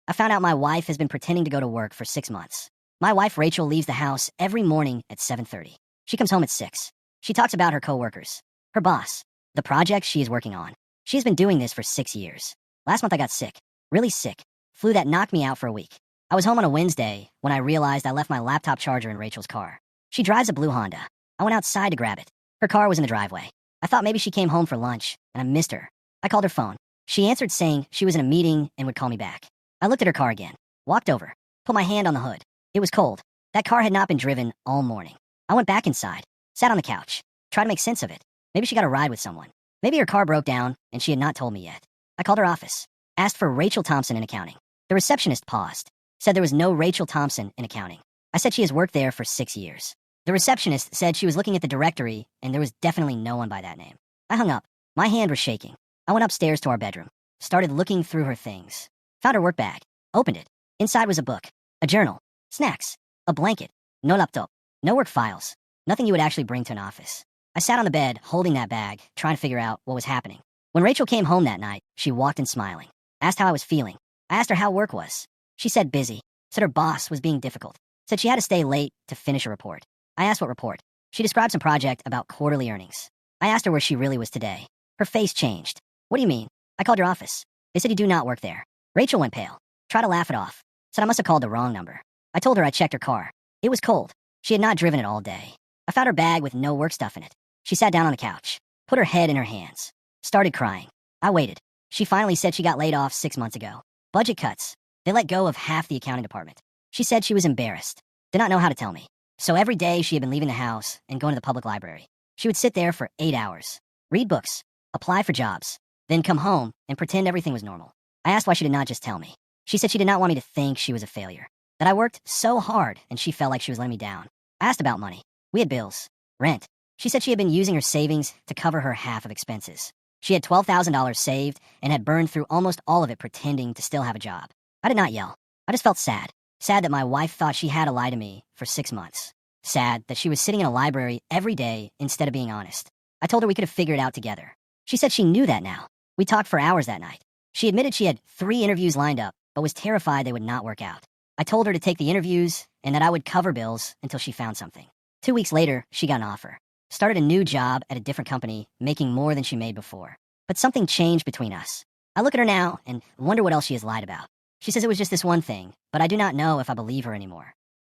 I found out my wife has been pretending to go to work for 6 months. My wife, Rachel, leaves the house every morning at 7:30. She comes home at 6. She talks about her coworkers, her boss, the project she is working on. She has been doing this for 6 years. Last month I got sick, really sick, flu that knocked me out for a week. I was home on a Wednesday when I realized I left my laptop charger in Rachel's car. She drives a blue Honda. I went outside to grab it. Her car was in the driveway. I thought maybe she came home for lunch, and I missed her. I called her phone. She answered saying she was in a meeting and would call me back. I looked at her car again, walked over, put my hand on the hood. It was cold. That car had not been driven all morning. I went back inside, sat on the couch, tried to make sense of it. Maybe she got a ride with someone. Maybe her car broke down and she had not told me yet. I called her office, asked for Rachel Thompson in accounting. The receptionist paused, said there was no Rachel Thompson in accounting. I said she has worked there for 6 years. The receptionist said she was looking at the directory and there was definitely no one by that name. I hung up. My hand was shaking. I went upstairs to our bedroom, started looking through her things. Found her work bag, opened it. Inside was a book, a journal, snacks, a blanket, no laptop, no work files, nothing you would actually bring to an office. I sat on the bed holding that bag, trying to figure out what was happening. When Rachel came home that night, she walked in smiling, asked how I was feeling. I asked her how work was. She said busy, said her boss was being difficult, said she had to stay late to finish a report. I asked what report. She described some project about quarterly earnings. I asked her where she really was today. Her face changed. What do you mean? I called your office. They said you do not work there. Rachel went pale, tried to laugh it off, said I must have called the wrong number. I told her I checked her car. It was cold. She had not driven it all day. I found her bag with no work stuff in it. She sat down on the couch, put her head in her hands, started crying. I waited. She finally said she got laid off 6 months ago. Budget cuts. They let go of half the accounting department. She said she was embarrassed, did not know how to tell me. So every day she had been leaving the house and going to the public library. She would sit there for 8 hours, read books, apply for jobs, then come home and pretend everything was normal. I asked why she did not just tell me. She said she did not want me to think she was a failure, that I worked so hard and she felt like she was letting me down. I asked about money. We had bills, rent. She said she had been using her savings to cover her half of expenses. She had $12,000 saved and had burned through almost all of it pretending to still have a job. I did not yell. I just felt sad. Sad that my wife thought she had to lie to me for 6 months. Sad that she was sitting in a library every day instead of being honest. I told her we could have figured it out together. She said she knew that now. We talked for hours that night. She admitted she had 3 interviews lined up, but was terrified they would not work out. I told her to take the interviews and that I would cover bills until she found something. 2 weeks later, she got an offer. Started a new job at a different company, making more than she made before. But something changed between us. I look at her now and wonder what else she has lied about. She says it was just this one thing, but I do not know if I believe her anymore.